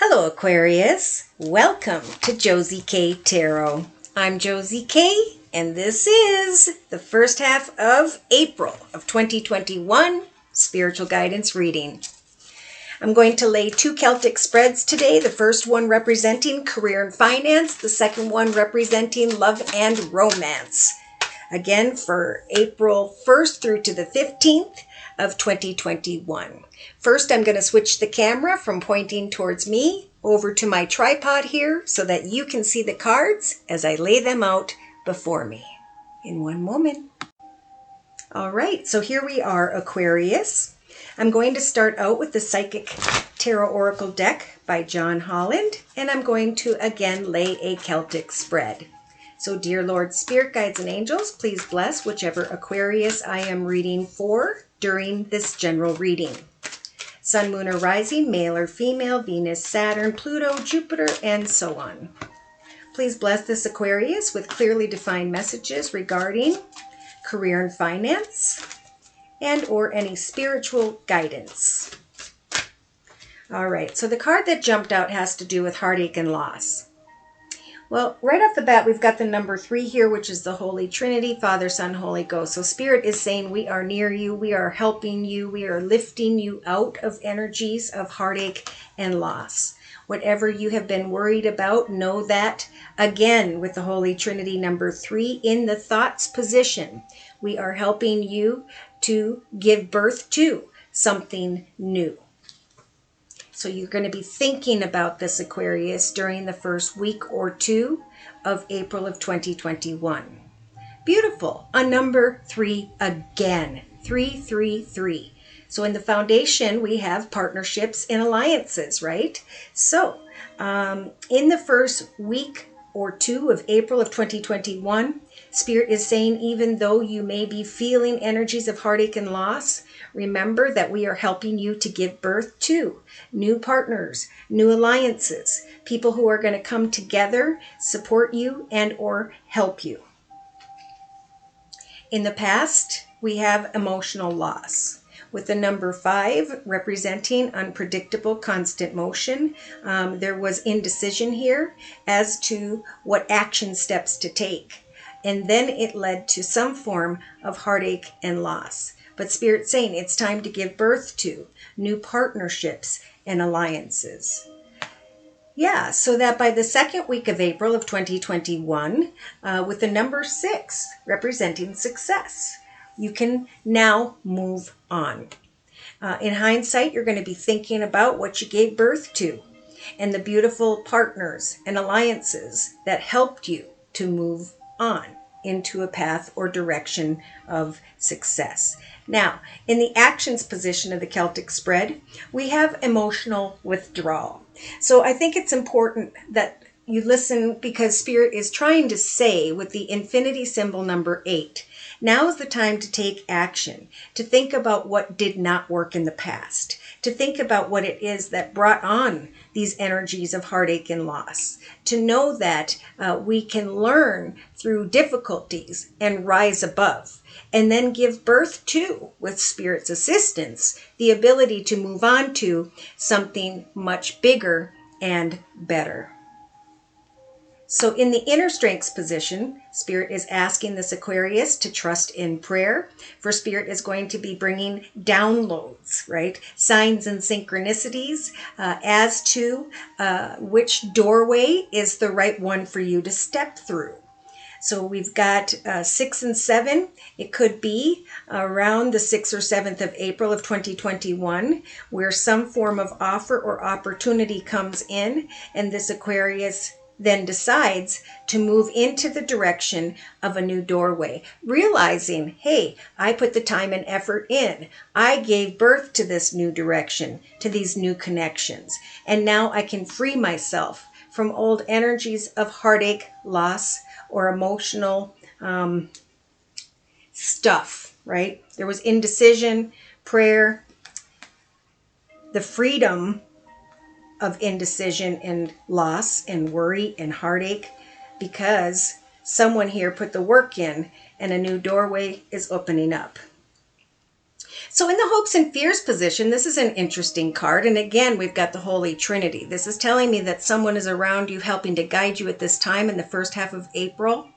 Hello Aquarius, welcome to Josie K Tarot. I'm Josie K and this is the first half of April of 2021 spiritual guidance reading. I'm going to lay two Celtic spreads today, the first one representing career and finance, the second one representing love and romance. Again for April 1st through to the 15th of 2021. First, I'm going to switch the camera from pointing towards me over to my tripod here so that you can see the cards as I lay them out before me. In one moment. All right, so here we are, Aquarius. I'm going to start out with the Psychic Tarot Oracle deck by John Holland, and I'm going to again lay a Celtic spread. So dear Lord, Spirit Guides and Angels, please bless whichever Aquarius I am reading for during this general reading. Sun, Moon, or Rising, male or female, Venus, Saturn, Pluto, Jupiter, and so on. Please bless this Aquarius with clearly defined messages regarding career and finance and or any spiritual guidance. All right, so the card that jumped out has to do with heartache and loss. Well, right off the bat, we've got the number 3 here, which is the Holy Trinity, Father, Son, Holy Ghost. So Spirit is saying we are near you, we are helping you, we are lifting you out of energies of heartache and loss. Whatever you have been worried about, know that, again, with the Holy Trinity number 3 in the thoughts position, we are helping you to give birth to something new. So you're going to be thinking about this, Aquarius, during the first week or two of April of 2021. Beautiful. On number 3 again. 333. So in the foundation, we have partnerships and alliances, right? So in the first week or two of April of 2021, Spirit is saying even though you may be feeling energies of heartache and loss, remember that we are helping you to give birth to new partners, new alliances, people who are going to come together, support you, and or help you. In the past, we have emotional loss, with the number 5 representing unpredictable constant motion. There was indecision here as to what action steps to take. And then it led to some form of heartache and loss. But Spirit's saying it's time to give birth to new partnerships and alliances. Yeah, so that by the second week of April of 2021, with the number 6 representing success, you can now move on. In hindsight, you're going to be thinking about what you gave birth to and the beautiful partners and alliances that helped you to move on into a path or direction of success. Now, in the actions position of the Celtic spread, we have emotional withdrawal. So I think it's important that you listen because Spirit is trying to say with the infinity symbol number 8, now is the time to take action, to think about what did not work in the past, to think about what it is that brought on these energies of heartache and loss, to know that we can learn through difficulties and rise above, and then give birth to, with Spirit's assistance, the ability to move on to something much bigger and better. So in the inner strengths position, Spirit is asking this Aquarius to trust in prayer. For Spirit is going to be bringing downloads, right? Signs and synchronicities as to which doorway is the right one for you to step through. So we've got 6 and 7. It could be around the 6th or 7th of April of 2021 where some form of offer or opportunity comes in and this Aquarius then decides to move into the direction of a new doorway, realizing, hey, I put the time and effort in. I gave birth to this new direction, to these new connections, and now I can free myself from old energies of heartache, loss, or emotional stuff, right? There was indecision, prayer, the freedom of indecision and loss and worry and heartache because someone here put the work in and a new doorway is opening up. So in the hopes and fears position, this is an interesting card. And again, we've got the Holy Trinity. This is telling me that someone is around you helping to guide you at this time in the first half of April.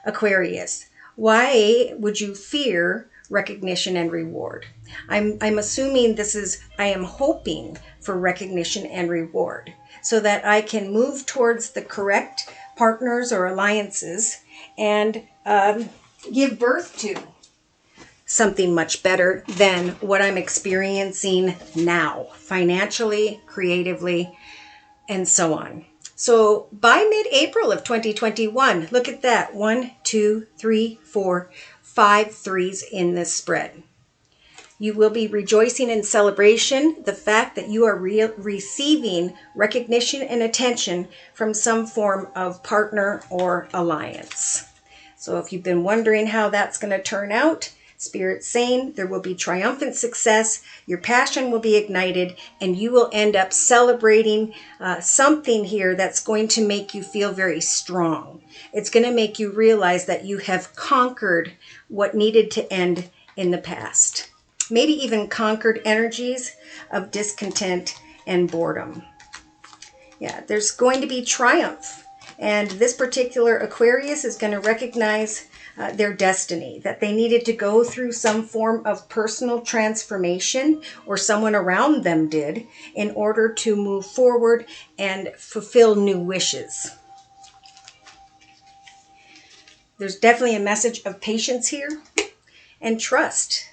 Aquarius, why would you fear recognition and reward? I'm assuming this is, I am hoping for recognition and reward so that I can move towards the correct partners or alliances and give birth to something much better than what I'm experiencing now, financially, creatively, and so on. So by mid-April of 2021, look at that. 1, 2, 3, 4, 5 threes in this spread. You will be rejoicing in celebration, the fact that you are receiving recognition and attention from some form of partner or alliance. So if you've been wondering how that's going to turn out, Spirit's saying there will be triumphant success, your passion will be ignited, and you will end up celebrating something here that's going to make you feel very strong. It's going to make you realize that you have conquered what needed to end in the past. Maybe even conquered energies of discontent and boredom. Yeah, there's going to be triumph. And this particular Aquarius is going to recognize their destiny, that they needed to go through some form of personal transformation, or someone around them did, in order to move forward and fulfill new wishes. There's definitely a message of patience here and trust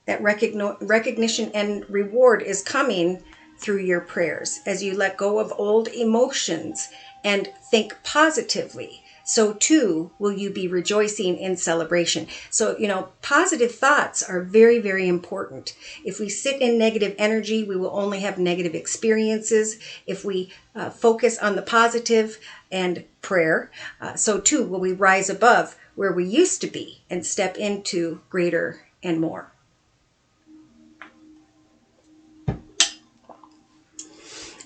that recognition and reward is coming through your prayers as you let go of old emotions and think positively. So too will you be rejoicing in celebration. So, positive thoughts are very, very important. If we sit in negative energy, we will only have negative experiences. If we focus on the positive and prayer, so too will we rise above where we used to be and step into greater and more.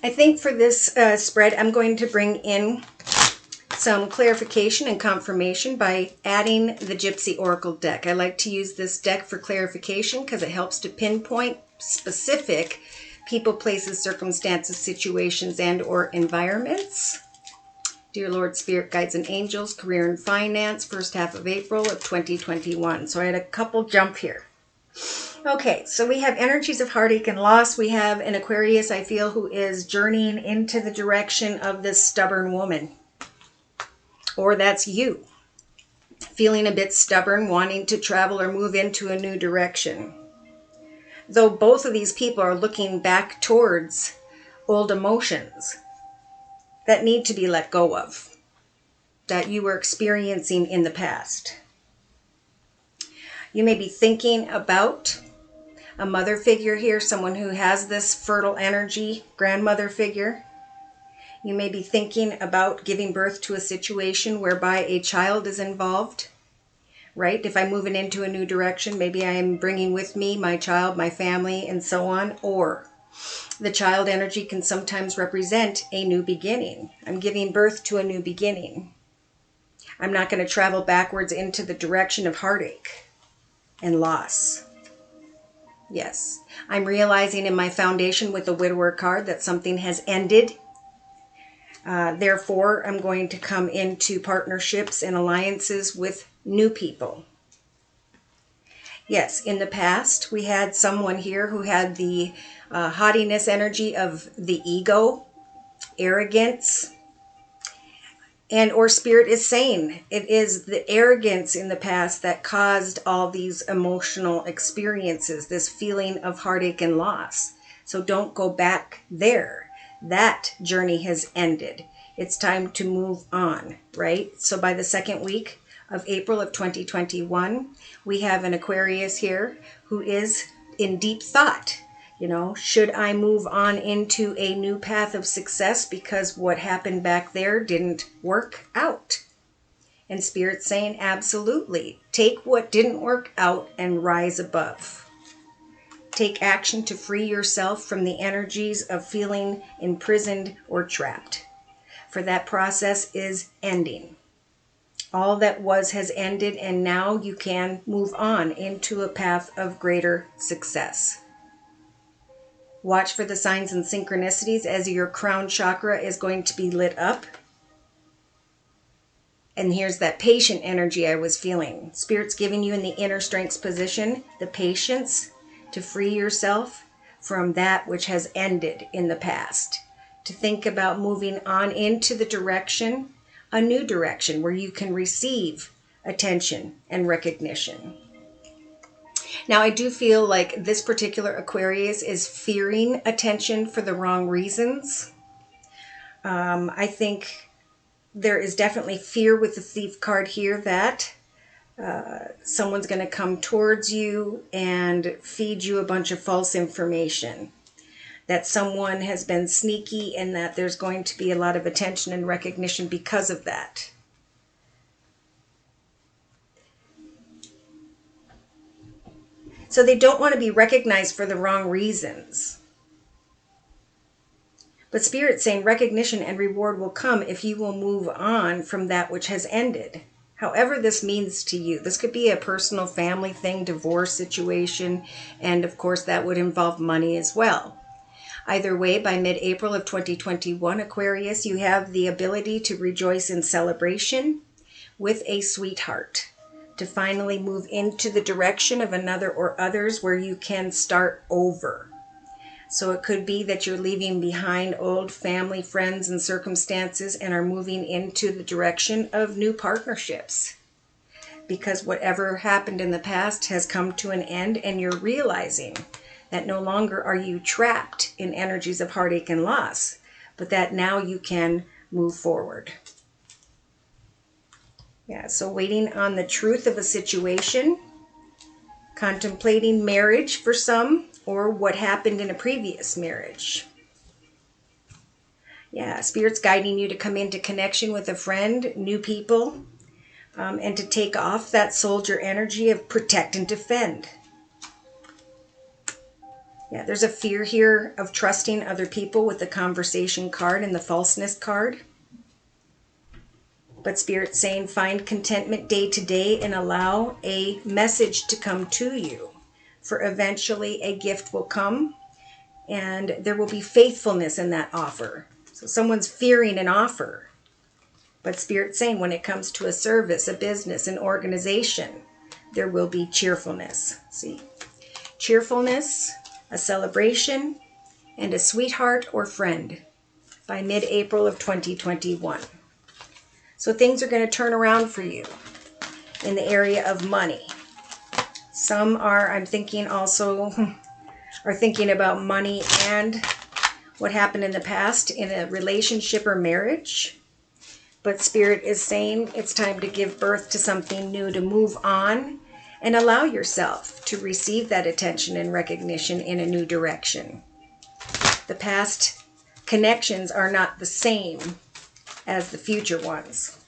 I think for this spread, I'm going to bring in some clarification and confirmation by adding the Gypsy Oracle deck. I like to use this deck for clarification because it helps to pinpoint specific people, places, circumstances, situations, and or environments. Dear Lord, Spirit, Guides, and Angels, Career and Finance, first half of April of 2021. So I had a couple jump here. Okay, so we have energies of heartache and loss. We have an Aquarius, I feel, who is journeying into the direction of this stubborn woman. Or that's you, feeling a bit stubborn, wanting to travel or move into a new direction. Though both of these people are looking back towards old emotions that need to be let go of, that you were experiencing in the past. You may be thinking about a mother figure here, someone who has this fertile energy, grandmother figure. You may be thinking about giving birth to a situation whereby a child is involved, right? If I'm moving into a new direction, maybe I am bringing with me my child, my family, and so on. Or the child energy can sometimes represent a new beginning. I'm giving birth to a new beginning. I'm not going to travel backwards into the direction of heartache and loss. Yes, I'm realizing in my foundation with the widower card that something has ended. Therefore, I'm going to come into partnerships and alliances with new people. Yes, in the past, we had someone here who had the haughtiness energy of the ego, arrogance, and or Spirit is saying it is the arrogance in the past that caused all these emotional experiences, this feeling of heartache and loss. So don't go back there. That journey has ended. It's time to move on, right? So by the second week of April of 2021, we have an Aquarius here who is in deep thought. Should I move on into a new path of success because what happened back there didn't work out? And Spirit's saying, absolutely. Take what didn't work out and rise above. Take action to free yourself from the energies of feeling imprisoned or trapped. For that process is ending. All that was has ended, and now you can move on into a path of greater success. Watch for the signs and synchronicities as your crown chakra is going to be lit up. And here's that patient energy I was feeling. Spirit's giving you in the inner strengths position the patience to free yourself from that which has ended in the past. To think about moving on into the direction, a new direction where you can receive attention and recognition. Now, I do feel like this particular Aquarius is fearing attention for the wrong reasons. I think there is definitely fear with the Thief card here that someone's going to come towards you and feed you a bunch of false information. That someone has been sneaky and that there's going to be a lot of attention and recognition because of that. So they don't want to be recognized for the wrong reasons. But Spirit's saying recognition and reward will come if you will move on from that which has ended. However this means to you. This could be a personal family thing, divorce situation, and of course that would involve money as well. Either way, by mid-April of 2021, Aquarius, you have the ability to rejoice in celebration with a sweetheart, to finally move into the direction of another or others where you can start over. So it could be that you're leaving behind old family, friends, and circumstances and are moving into the direction of new partnerships. Because whatever happened in the past has come to an end, and you're realizing that no longer are you trapped in energies of heartache and loss, but that now you can move forward. Yeah, so waiting on the truth of a situation, contemplating marriage for some, or what happened in a previous marriage. Yeah, Spirit's guiding you to come into connection with a friend, new people, and to take off that soldier energy of protect and defend. Yeah, there's a fear here of trusting other people with the conversation card and the falseness card. But Spirit's saying find contentment day to day and allow a message to come to you. For eventually a gift will come and there will be faithfulness in that offer. So someone's fearing an offer. But Spirit's saying when it comes to a service, a business, an organization, there will be cheerfulness. See? Cheerfulness, a celebration, and a sweetheart or friend by mid-April of 2021. So things are going to turn around for you in the area of money. Some are, I'm thinking also, are thinking about money and what happened in the past in a relationship or marriage. But Spirit is saying it's time to give birth to something new, to move on and allow yourself to receive that attention and recognition in a new direction. The past connections are not the same as the future ones.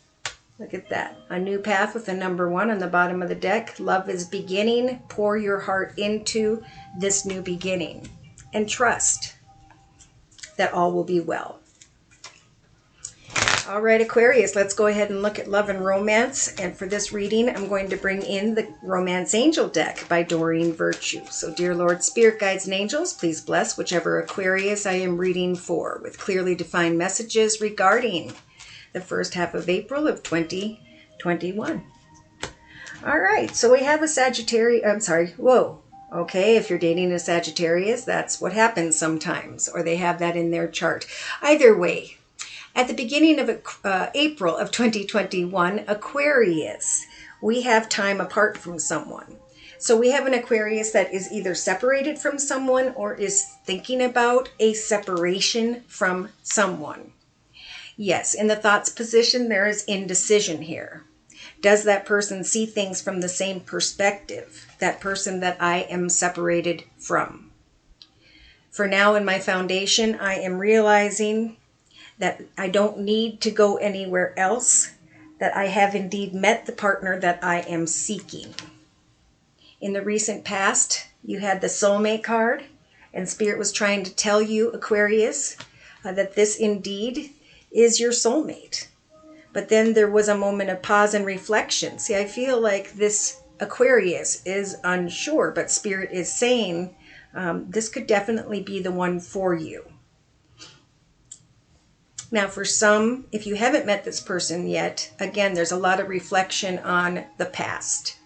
Look at that. A new path with the number 1 on the bottom of the deck. Love is beginning. Pour your heart into this new beginning and trust that all will be well. All right, Aquarius, let's go ahead and look at love and romance. And for this reading, I'm going to bring in the Romance Angel deck by Doreen Virtue. So, dear Lord, Spirit Guides and Angels, please bless whichever Aquarius I am reading for with clearly defined messages regarding the first half of April of 2021. All right, so we have a Sagittarius, okay, if you're dating a Sagittarius, that's what happens sometimes, or they have that in their chart. Either way, at the beginning of April of 2021, Aquarius, we have time apart from someone. So we have an Aquarius that is either separated from someone or is thinking about a separation from someone. Yes, in the thoughts position, there is indecision here. Does that person see things from the same perspective, that person that I am separated from? For now, in my foundation, I am realizing that I don't need to go anywhere else, that I have indeed met the partner that I am seeking. In the recent past, you had the soulmate card, and Spirit was trying to tell you, Aquarius, that this indeed is your soulmate. But then there was a moment of pause and reflection. See, I feel like this Aquarius is unsure, but Spirit is saying this could definitely be the one for you. Now, for some, if you haven't met this person yet, again, there's a lot of reflection on the past.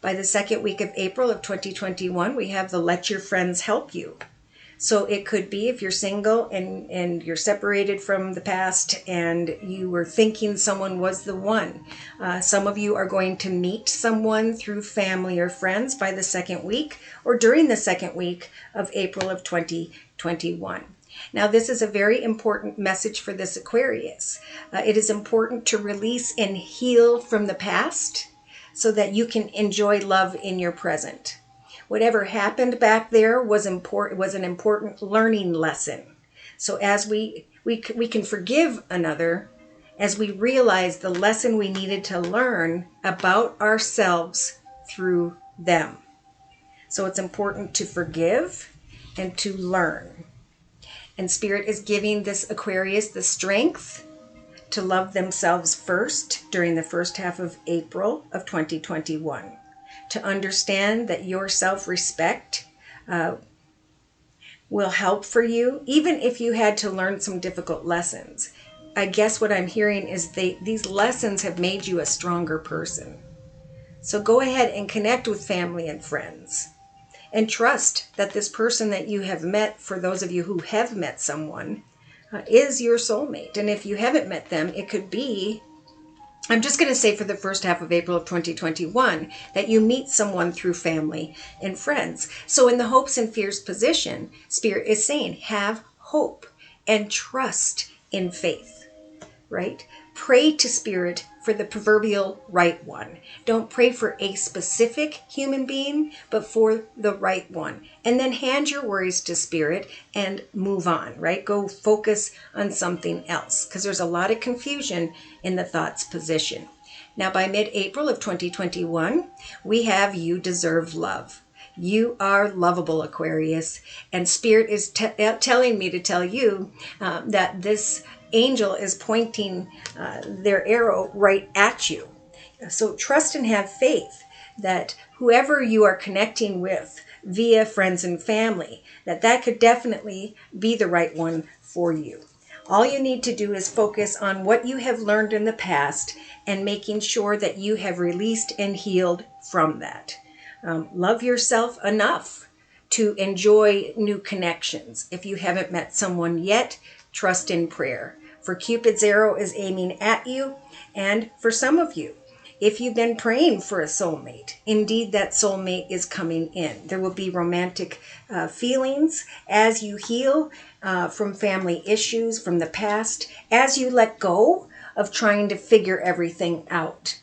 By the second week of April of 2021, we have the Let Your Friends Help You. So it could be if you're single and you're separated from the past and you were thinking someone was the one. Some of you are going to meet someone through family or friends by the second week or during the second week of April of 2021. Now, this is a very important message for this Aquarius. It is important to release and heal from the past so that you can enjoy love in your present. Whatever happened back there was an important learning lesson. So as we can forgive another as we realize the lesson we needed to learn about ourselves through them. So it's important to forgive and to learn. And Spirit is giving this Aquarius the strength to love themselves first during the first half of April of 2021. To understand that your self-respect will help for you, even if you had to learn some difficult lessons. I guess what I'm hearing is these lessons have made you a stronger person. So go ahead and connect with family and friends. And trust that this person that you have met, for those of you who have met someone, is your soulmate. And if you haven't met them, it could be, I'm just going to say for the first half of April of 2021, that you meet someone through family and friends. So in the hopes and fears position, Spirit is saying, have hope and trust in faith, right? Pray to Spirit for the proverbial right one. Don't pray for a specific human being, but for the right one. And then hand your worries to Spirit and move on, right? Go focus on something else, because there's a lot of confusion in the thoughts position. Now, by mid-April of 2021, we have You Deserve Love. You are lovable, Aquarius. And Spirit is telling me to tell you that this angel is pointing their arrow right at you. So trust and have faith that whoever you are connecting with via friends and family, that could definitely be the right one for you. All you need to do is focus on what you have learned in the past and making sure that you have released and healed from that. Love yourself enough to enjoy new connections. If you haven't met someone yet, trust in prayer. For Cupid's arrow is aiming at you. And for some of you, if you've been praying for a soulmate, indeed that soulmate is coming in. There will be romantic feelings as you heal from family issues from the past, as you let go of trying to figure everything out.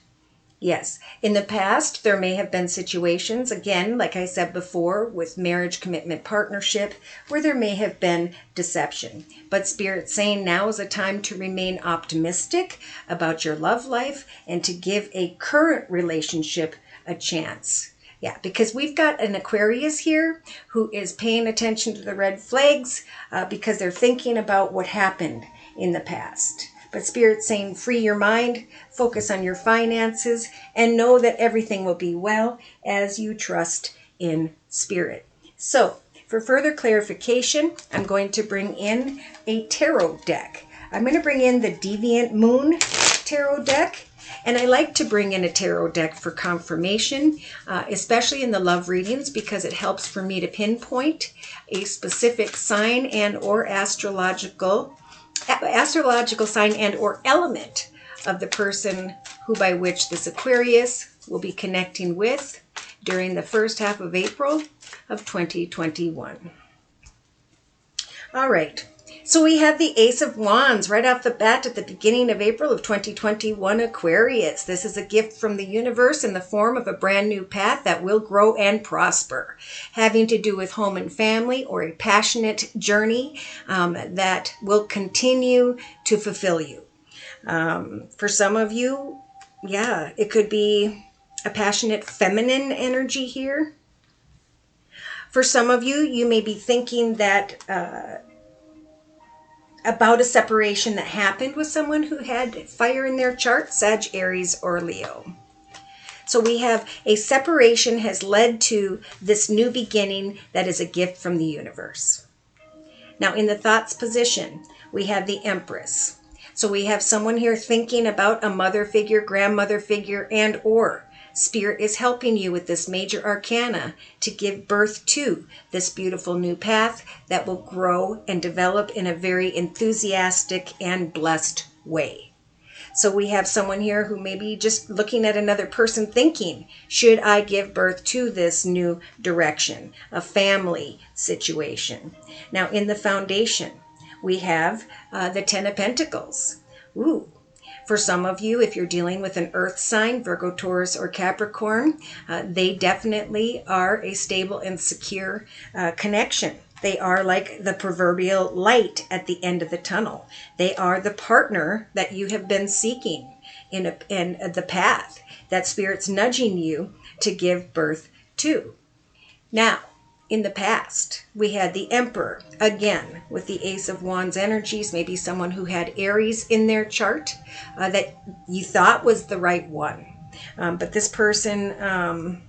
Yes, in the past, there may have been situations, again, like I said before, with marriage, commitment, partnership, where there may have been deception. But Spirit's saying now is a time to remain optimistic about your love life and to give a current relationship a chance. Yeah, because we've got an Aquarius here who is paying attention to the red flags because they're thinking about what happened in the past. But Spirit's saying free your mind, focus on your finances, and know that everything will be well as you trust in Spirit. So, for further clarification, I'm going to bring in a tarot deck. I'm going to bring in the Deviant Moon tarot deck. And I like to bring in a tarot deck for confirmation, especially in the love readings, because it helps for me to pinpoint a specific sign and or astrological sign and or element of the person by which this Aquarius will be connecting with during the first half of April of 2021. All right. So we have the Ace of Wands right off the bat at the beginning of April of 2021, Aquarius. This is a gift from the universe in the form of a brand new path that will grow and prosper, having to do with home and family or a passionate journey that will continue to fulfill you. For some of you, yeah, it could be a passionate feminine energy here. For some of you, you may be thinking that about a separation that happened with someone who had fire in their chart, Sag, Aries, or Leo. So we have a separation has led to this new beginning that is a gift from the universe. Now in the thoughts position, we have the Empress. So we have someone here thinking about a mother figure, grandmother figure, and or Spirit is helping you with this major arcana to give birth to this beautiful new path that will grow and develop in a very enthusiastic and blessed way. So we have someone here who may be just looking at another person thinking, should I give birth to this new direction, a family situation? Now in the foundation, we have the Ten of Pentacles. Ooh. For some of you, if you're dealing with an earth sign, Virgo, Taurus, or Capricorn, they definitely are a stable and secure connection. They are like the proverbial light at the end of the tunnel. They are the partner that you have been seeking in the path that Spirit's nudging you to give birth to. Now, in the past, we had the Emperor, again, with the Ace of Wands energies, maybe someone who had Aries in their chart that you thought was the right one. But this person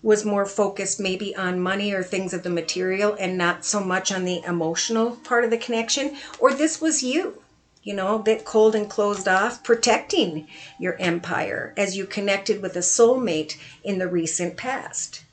was more focused maybe on money or things of the material and not so much on the emotional part of the connection. Or this was you, a bit cold and closed off, protecting your empire as you connected with a soulmate in the recent past.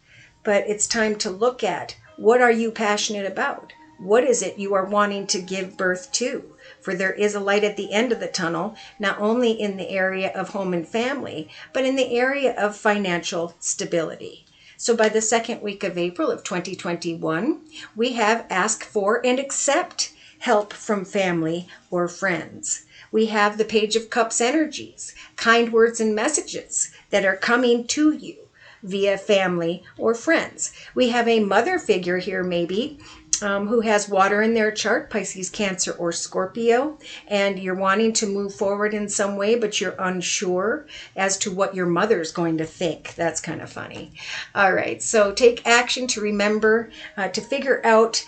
But it's time to look at, what are you passionate about? What is it you are wanting to give birth to? For there is a light at the end of the tunnel, not only in the area of home and family, but in the area of financial stability. So by the second week of April of 2021, we have ask for and accept help from family or friends. We have the Page of Cups energies, kind words and messages that are coming to you via family or friends. We have a mother figure here maybe who has water in their chart, Pisces, Cancer, or Scorpio, and you're wanting to move forward in some way, but you're unsure as to what your mother's going to think. That's kind of funny. All right, so take action to remember to figure out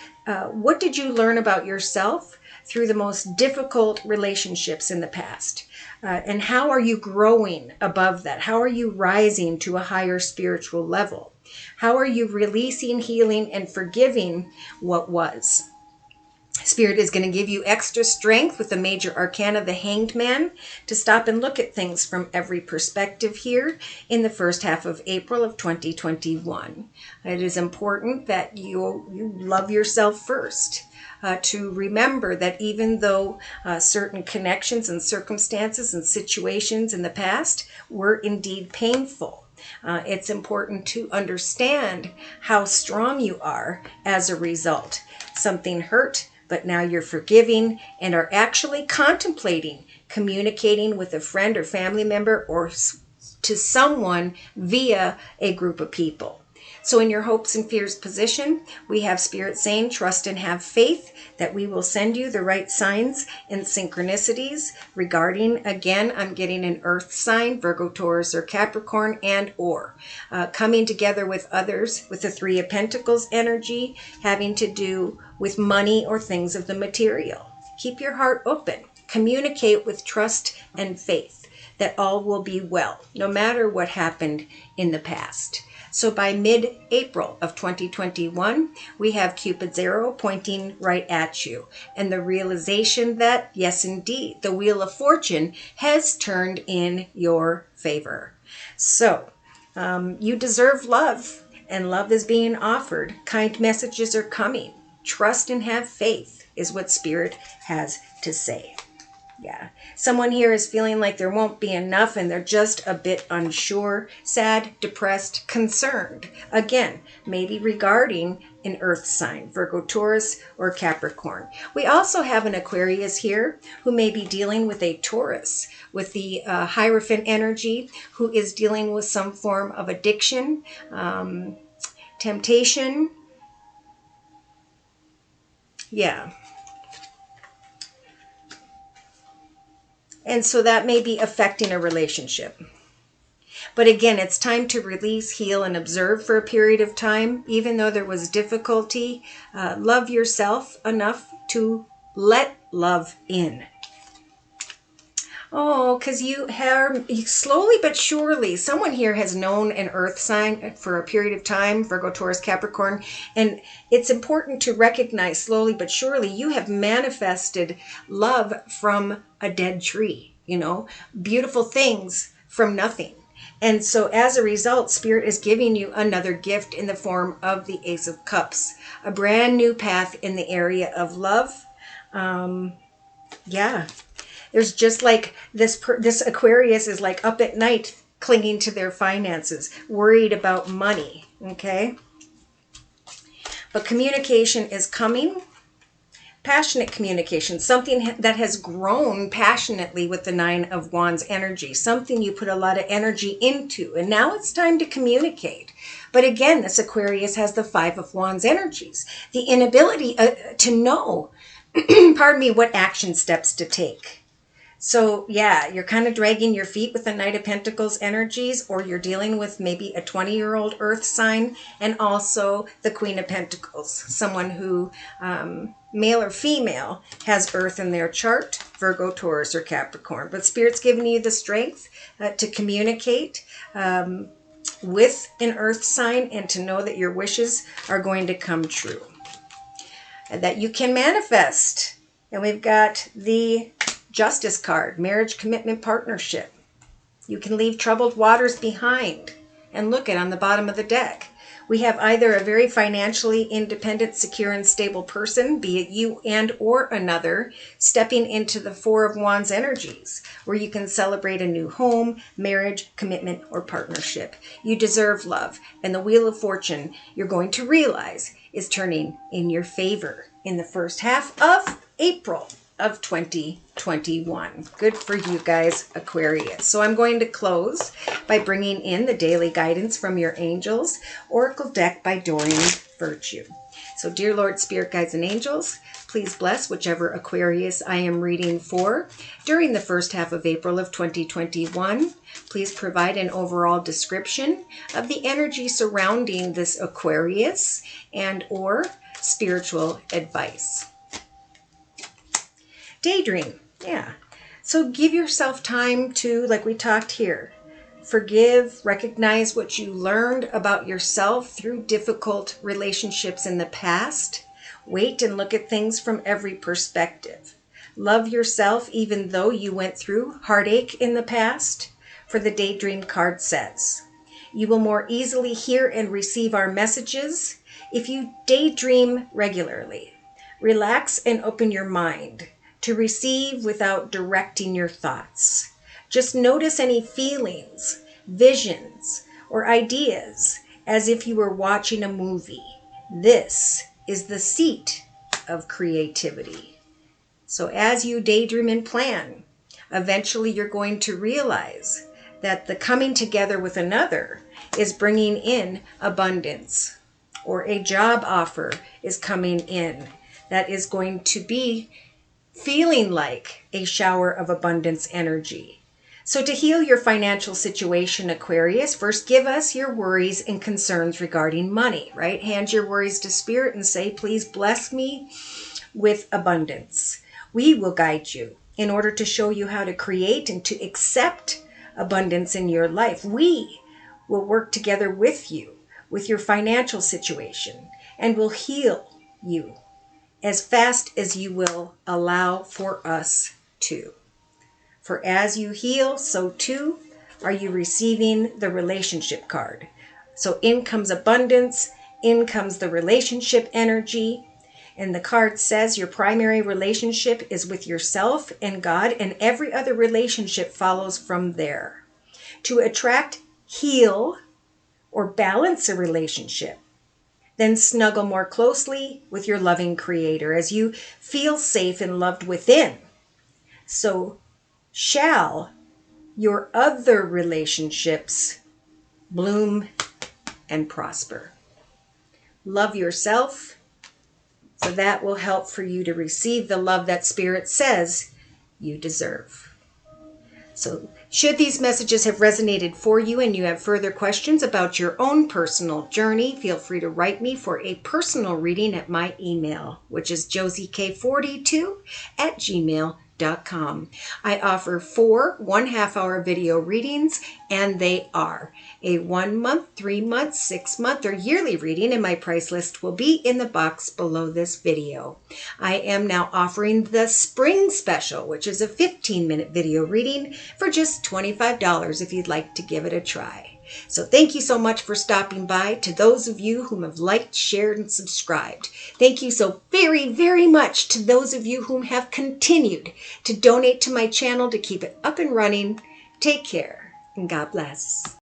what did you learn about yourself through the most difficult relationships in the past. And how are you growing above that? How are you rising to a higher spiritual level? How are you releasing, healing, and forgiving what was? Spirit is going to give you extra strength with the major arcana, the Hanged Man, to stop and look at things from every perspective here in the first half of April of 2021. It is important that you love yourself first. To remember that even though certain connections and circumstances and situations in the past were indeed painful, it's important to understand how strong you are as a result. Something hurt, but now you're forgiving and are actually contemplating communicating with a friend or family member or to someone via a group of people. So in your hopes and fears position, we have Spirit saying, trust and have faith that we will send you the right signs and synchronicities regarding, again, I'm getting an earth sign, Virgo, Taurus, or Capricorn, and or coming together with others with the Three of Pentacles energy, having to do with money or things of the material. Keep your heart open. Communicate with trust and faith that all will be well, no matter what happened in the past. So by mid-April of 2021, we have Cupid's arrow pointing right at you. And the realization that, yes, indeed, the Wheel of Fortune has turned in your favor. So you deserve love, and love is being offered. Kind messages are coming. Trust and have faith is what Spirit has to say. Yeah. Someone here is feeling like there won't be enough and they're just a bit unsure, sad, depressed, concerned. Again, maybe regarding an earth sign, Virgo, Taurus, or Capricorn. We also have an Aquarius here who may be dealing with a Taurus with the Hierophant energy, who is dealing with some form of addiction, temptation. Yeah. And so that may be affecting a relationship. But again, it's time to release, heal, and observe for a period of time. Even though there was difficulty, love yourself enough to Let love in. Oh, because you slowly but surely, someone here has known an earth sign for a period of time, Virgo, Taurus, Capricorn, and it's important to recognize slowly but surely you have manifested love from a dead tree, beautiful things from nothing. And so as a result, Spirit is giving you another gift in the form of the Ace of Cups, a brand new path in the area of love. Yeah. There's just like this Aquarius is like up at night clinging to their finances, worried about money, okay? But communication is coming. Passionate communication, something that has grown passionately with the Nine of Wands energy, something you put a lot of energy into, and now it's time to communicate. But again, this Aquarius has the Five of Wands energies, the inability to know, pardon me, what action steps to take. So yeah, you're kind of dragging your feet with the Knight of Pentacles energies, or you're dealing with maybe a 20-year-old earth sign, and also the Queen of Pentacles, someone who, male or female, has earth in their chart, Virgo, Taurus, or Capricorn. But Spirit's giving you the strength to communicate with an earth sign and to know that your wishes are going to come true, and that you can manifest. And we've got the Justice card, marriage, commitment, partnership. You can leave troubled waters behind. And look at on the bottom of the deck. We have either a very financially independent, secure, and stable person, be it you and or another, stepping into the Four of Wands energies, where you can celebrate a new home, marriage, commitment, or partnership. You deserve love. And the Wheel of Fortune, you're going to realize, is turning in your favor in the first half of April of 2021. Good for you guys, Aquarius. So I'm going to close by bringing in the daily guidance from your angels, Oracle deck by Doreen Virtue. So dear Lord, Spirit, Guides, and Angels, please bless whichever Aquarius I am reading for during the first half of April of 2021. Please provide an overall description of the energy surrounding this Aquarius and or spiritual advice. Daydream. Yeah. So give yourself time to, like we talked here, forgive, recognize what you learned about yourself through difficult relationships in the past. Wait and look at things from every perspective. Love yourself even though you went through heartache in the past. For the Daydream card says, you will more easily hear and receive our messages if you daydream regularly. Relax and open your mind to receive without directing your thoughts. Just notice any feelings, visions, or ideas as if you were watching a movie. This is the seat of creativity. So as you daydream and plan, eventually you're going to realize that the coming together with another is bringing in abundance, or a job offer is coming in that is going to be feeling like a shower of abundance energy. So to heal your financial situation, Aquarius, first give us your worries and concerns regarding money, right? Hand your worries to Spirit and say, please bless me with abundance. We will guide you in order to show you how to create and to accept abundance in your life. We will work together with you, with your financial situation, and will heal you as fast as you will allow for us to. For as you heal, so too are you receiving the relationship card. So in comes abundance, in comes the relationship energy. And the card says your primary relationship is with yourself and God, and every other relationship follows from there. To attract, heal, or balance a relationship, then snuggle more closely with your loving Creator as you feel safe and loved within. So shall your other relationships bloom and prosper. Love yourself, so that will help for you to receive the love that Spirit says you deserve. So Should these messages have resonated for you and you have further questions about your own personal journey, feel free to write me for a personal reading at my email, which is josiek42@gmail.com. I offer 4 1/2-hour video readings, and they are a 1 month, 3 month, 6 month, or yearly reading, and my price list will be in the box below this video. I am now offering the spring special, which is a 15-minute video reading for just $25 if you'd like to give it a try. So thank you so much for stopping by. To those of you whom have liked, shared, and subscribed, thank you so very, very much to those of you whom have continued to donate to my channel to keep it up and running. Take care, and God bless.